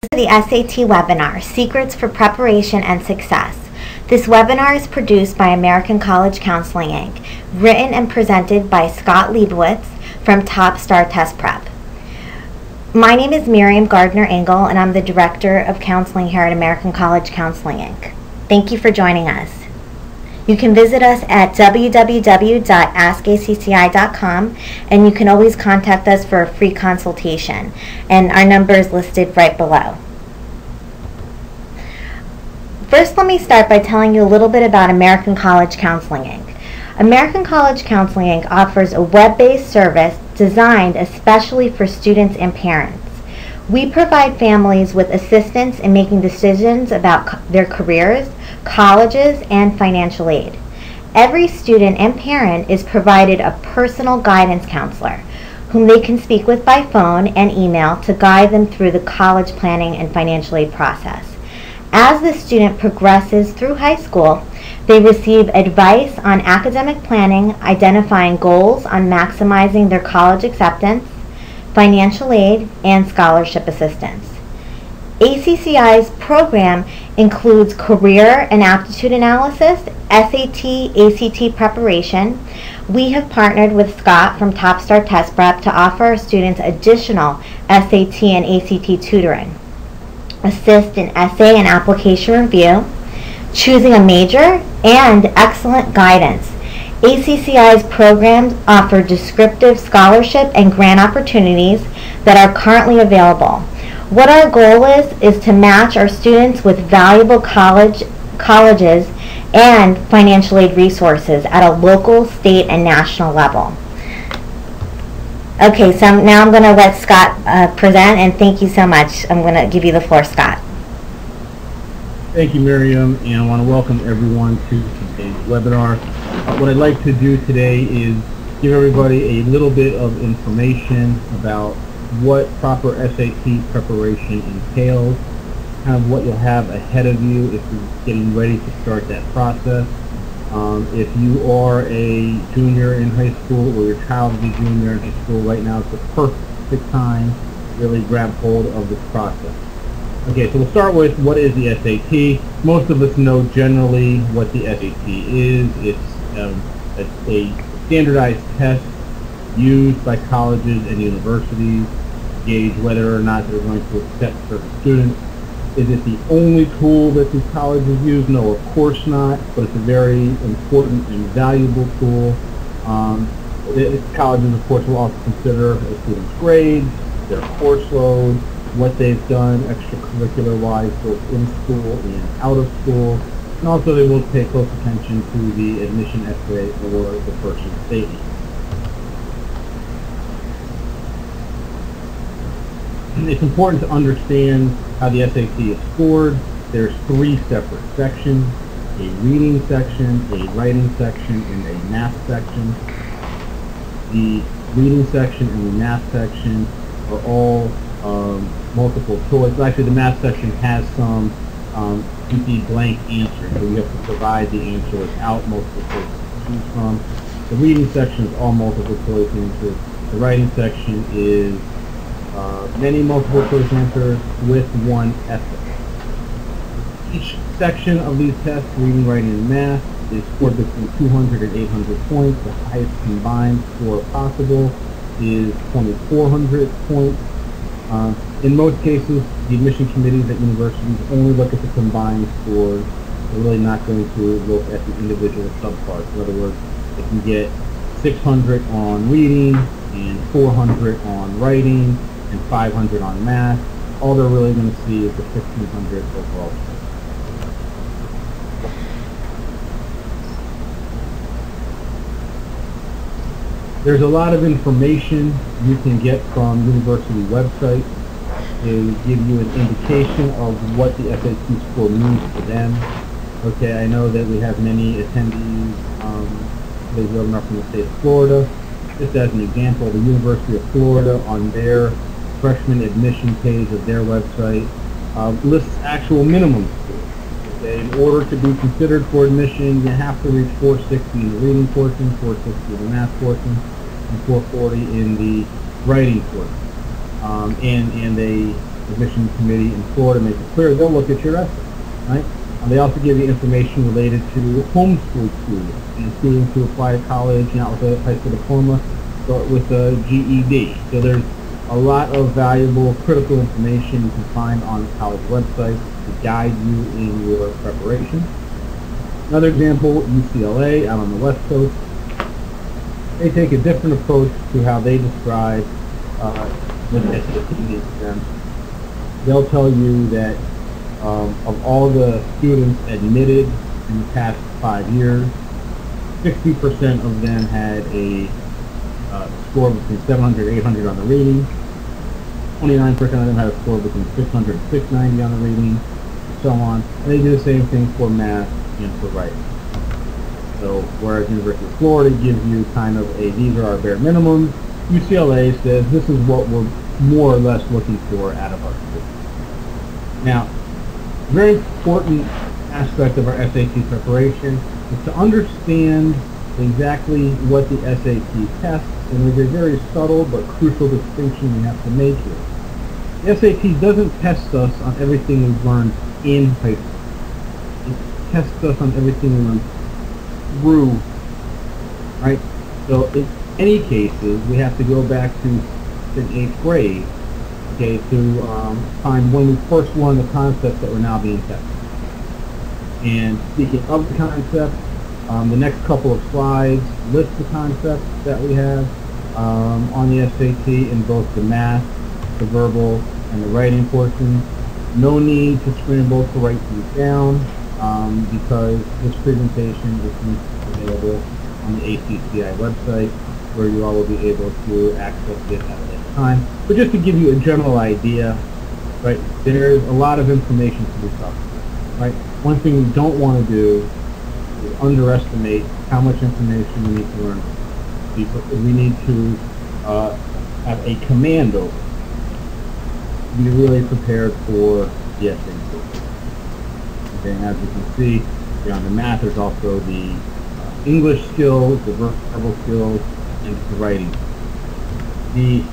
The SAT webinar, Secrets for Preparation and Success. This webinar is produced by American College Counseling, Inc., written and presented by Scott Lebowitz from Top Star Test Prep. My name is Miriam Gardner-Engel, and I'm the Director of Counseling here at American College Counseling, Inc. Thank you for joining us. You can visit us at www.askacci.com, and you can always contact us for a free consultation, and our number is listed right below. First, let me start by telling you a little bit about American College Counseling, Inc. American College Counseling, Inc. offers a web-based service designed especially for students and parents. We provide families with assistance in making decisions about their careers, colleges, and financial aid. Every student and parent is provided a personal guidance counselor whom they can speak with by phone and email to guide them through the college planning and financial aid process. As the student progresses through high school, they receive advice on academic planning, identifying goals on maximizing their college acceptance, financial aid, and scholarship assistance. ACCI's program includes career and aptitude analysis, SAT, ACT preparation. We have partnered with Scott from Top Star Test Prep to offer our students additional SAT and ACT tutoring, assist in essay and application review, choosing a major, and excellent guidance. ACCI's programs offer descriptive scholarship and grant opportunities that are currently available. What our goal is to match our students with valuable colleges and financial aid resources at a local, state, and national level. Okay, so now I'm going to let Scott present, and thank you so much. I'm going to give you the floor, Scott. Thank you, Miriam, and I want to welcome everyone to today's webinar. What I'd like to do today is give everybody a little bit of information about what proper SAT preparation entails, kind of what you'll have ahead of you if you're getting ready to start that process. If you are a junior in high school or your child is a junior in high school, right now it's the perfect time to really grab hold of this process. Okay, so we'll start with what is the SAT. Most of us know generally what the SAT is. It's a standardized test used by colleges and universities to gauge whether or not they're going to accept certain students. Is it the only tool that these colleges use? No, of course not, but it's a very important and valuable tool. Colleges, of course, will also consider a student's grades, their course load, what they've done extracurricular-wise, both in school and out of school, and also they will pay close attention to the admission essay or the person's statement. It's important to understand how the SAT is scored. There's three separate sections: a reading section, a writing section, and a math section. The reading section and the math section are all multiple choice. Well, actually, the math section has some empty blank answers, so you have to provide the answer without multiple choices to choose from. The reading section is all multiple choice answers. The writing section is many multiple choice answers with one essay. Each section of these tests, reading, writing, and math, is scored between 200 and 800 points. The highest combined score possible is 2,400 points. In most cases, the admission committees at universities only look at the combined scores. They're really not going to look at the individual subparts. In other words, they can get 600 on reading and 400 on writing and 500 on math. All they're really going to see is the 1,500 overall. There's a lot of information you can get from university websites to give you an indication of what the SAT score means to them. Okay, I know that we have many attendees today's webinar from the state of Florida. Just as an example, the University of Florida on their freshman admission page of their website lists actual minimum scores. Okay, in order to be considered for admission, you have to reach 460 in the reading portion, 460 in the math portion, and 440 in the writing portion. And they admission committee in Florida makes it clear, they'll look at your essay, right? They also give you information related to homeschool students and students who apply to college, not with a high school diploma, but with a GED. So there's a lot of valuable, critical information you can find on the college website to guide you in your preparation. Another example, UCLA out on the West Coast. They take a different approach to how they describe the SAT exam. They'll tell you that of all the students admitted in the past 5 years, 60% of them had a score between 700 and 800 on the reading. 29% of them had a score between 600 and 690 on the reading, and so on. And they do the same thing for math and for writing. So whereas University of Florida gives you kind of a, these are our bare minimums, UCLA says this is what we're more or less looking for out of our students. Now, a very important aspect of our SAT preparation is to understand exactly what the SAT tests, and there's a very subtle but crucial distinction we have to make here. The SAT doesn't test us on everything we've learned in high school. It tests us on everything we learned through, right? So in any cases, we have to go back to the 8th grade, okay, to find when we first learned the concepts that were now being tested. And speaking of the concept, the next couple of slides list the concepts that we have on the SAT in both the math, the verbal, and the writing portion. No need to scramble to write these down because this presentation is available on the ACCI website where you all will be able to access it at any time. But just to give you a general idea, right, there's a lot of information to be covered, right? One thing we don't want to do is underestimate how much information we need to learn. We need to have a command over, be really prepared for the SAT. Okay, and as you can see, beyond the math, there's also the English skills, the verbal skills, and the writing. The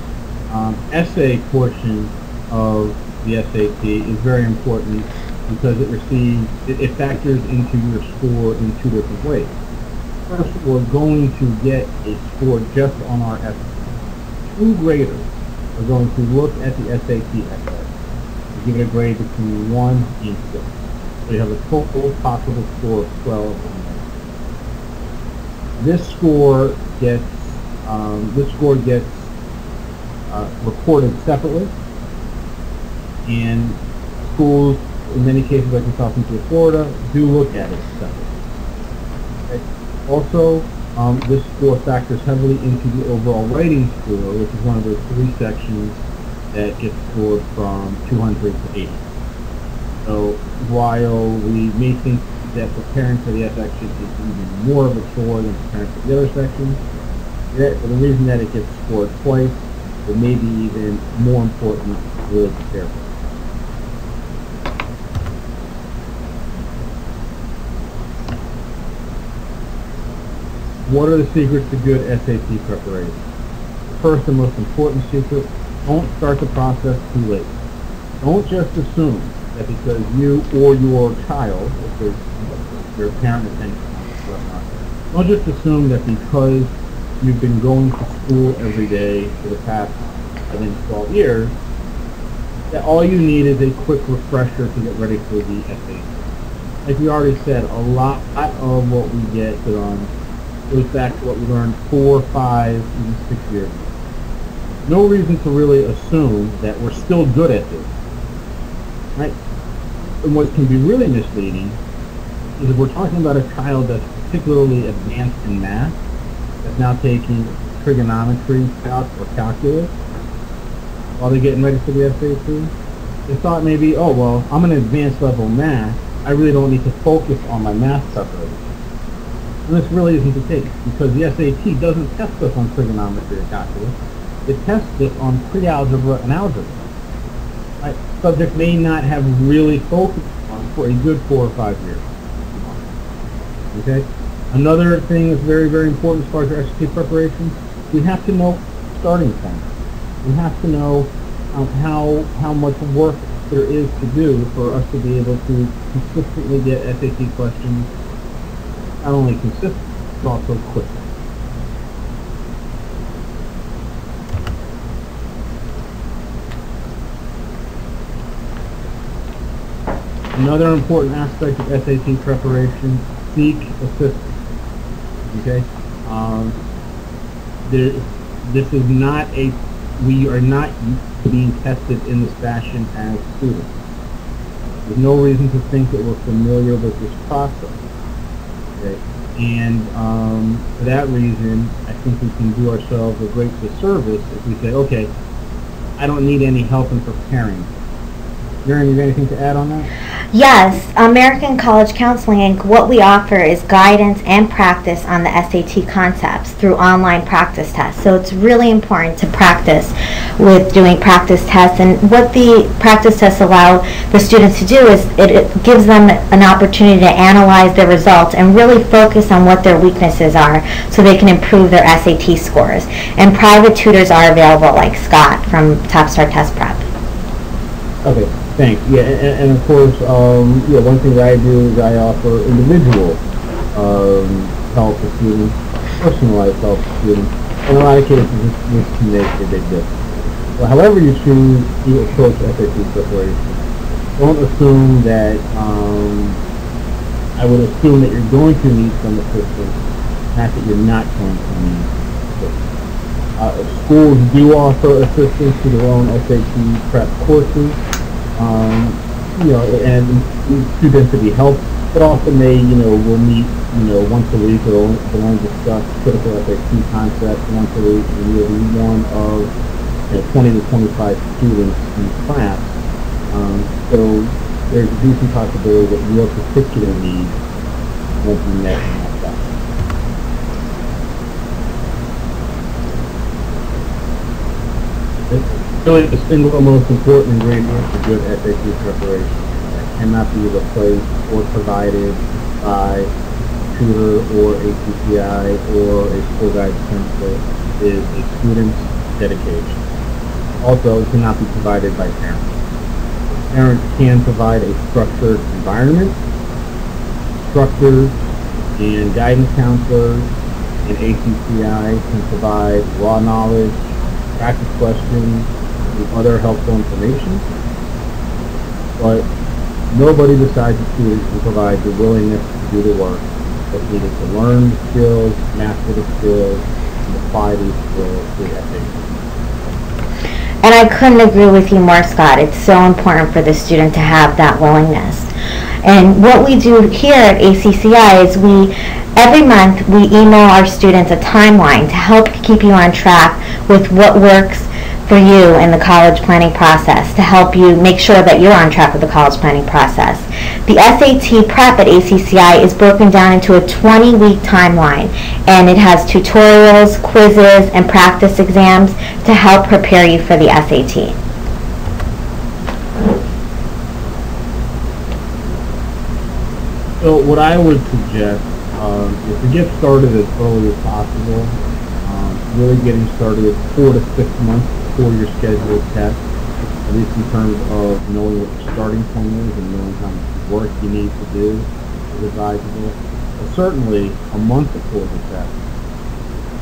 essay portion of the SAT is very important because it factors into your score in two different ways. First, we're going to get a score just on our essay. 2 graders are going to look at the SAT essay and give it a grade between 1 and 6. So you have a total possible score of 12 on that. This score gets reported separately, and schools, in many cases like in South Central Florida, do look at it separately. Okay. Also, this score factors heavily into the overall writing score, which is one of those 3 sections that gets scored from 200 to 80. So while we may think that preparing for the S section is even more of a chore than preparing for the other sections, for the reason that it gets scored twice, it may be even more important to really prepare for it. What are the secrets to good SAT preparation? First and most important secret, don't start the process too late. Don't just assume that because you or your child, if your parent is saying whatnot, don't just assume that because you've been going to school every day for the past, I think, 12 years, that all you need is a quick refresher to get ready for the SAT. Like we already said, a lot of what we get done goes back to what we learned 4, 5, even 6 years ago. No reason to really assume that we're still good at this, right? And what can be really misleading is if we're talking about a child that's particularly advanced in math, that's now taking trigonometry, calc, or calculus, while they're getting ready for the SAT, they thought maybe, oh, well, I'm an advanced level math, I really don't need to focus on my math preparation. And this really isn't the case, because the SAT doesn't test us on trigonometry or calculus. It tests us on pre-algebra and algebra. Right? Subject may not have really focused on for a good 4 or 5 years. Okay? Another thing that's very, very important as far as our SAT preparation, we have to know starting point. We have to know how much work there is to do for us to be able to consistently get SAT questions, not only consistent, but also quick. Another important aspect of SAT preparation: seek assistance. Okay, this is not we are not being tested in this fashion as students. There's no reason to think that we're familiar with this process. Okay, and for that reason, I think we can do ourselves a great disservice if we say, okay, I don't need any help in preparing. Miriam, you got anything to add on that? Yes, American College Counseling Inc., what we offer is guidance and practice on the SAT concepts through online practice tests. So it's really important to practice with doing practice tests. And what the practice tests allow the students to do is it gives them an opportunity to analyze their results and really focus on what their weaknesses are so they can improve their SAT scores. And private tutors are available, like Scott from Top Star Test Prep. Okay. Thanks. Yeah, and of course, yeah, one thing that I do is I offer individual help to students, personalized help to students. In a lot of cases, this can make a big difference. Well, however you choose to approach SAT preparation, don't assume that, I would assume that you're going to need some assistance, not that you're not going to need assistance. Schools do offer assistance to their own SAT prep courses. You know, and students to be helped, but often they, will meet, once a week or they'll only discuss critical SAT concepts once a week, and you'll be one of 20 to 25 students in class. So there's a decent possibility that your particular needs won't be met in that class. Really, the single most important ingredient for good SAT preparation that cannot be replaced or provided by a tutor or a CCI or a school guidance counselor is a student's dedication. Also, it cannot be provided by parents. Parents can provide a structured environment. Instructors and guidance counselors and ACCI can provide raw knowledge, practice questions, and other helpful information, but nobody besides the students can provide the willingness to do the work that's needed to learn the skills, master the skills, and apply these skills to the SAT. And I couldn't agree with you more, Scott. It's so important for the student to have that willingness. And what we do here at ACCI is every month we email our students a timeline to help keep you on track with what works for you in the college planning process, to help you make sure that you're on track with the college planning process. The SAT prep at ACCI is broken down into a 20-week timeline, and it has tutorials, quizzes, and practice exams to help prepare you for the SAT. So what I would suggest is to get started as early as possible, really getting started 4 to 6 months before your scheduled test, at least in terms of knowing what your starting point is and knowing how much work you need to do is advisable. But certainly a month before the test,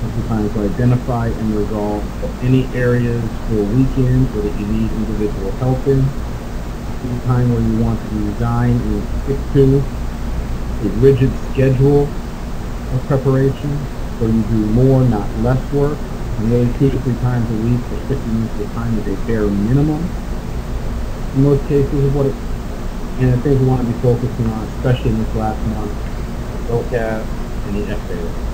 it's time to identify and resolve any areas for a weekend or that you need individual help in. It's a time where you want to design and stick to a rigid schedule of preparation, so you do more, not less work, and really 2 to 3 times a week or 50 minutes of time is a bare minimum in most cases of what it, and the things we want to be focusing on, especially in this last month, LCAT and the essay.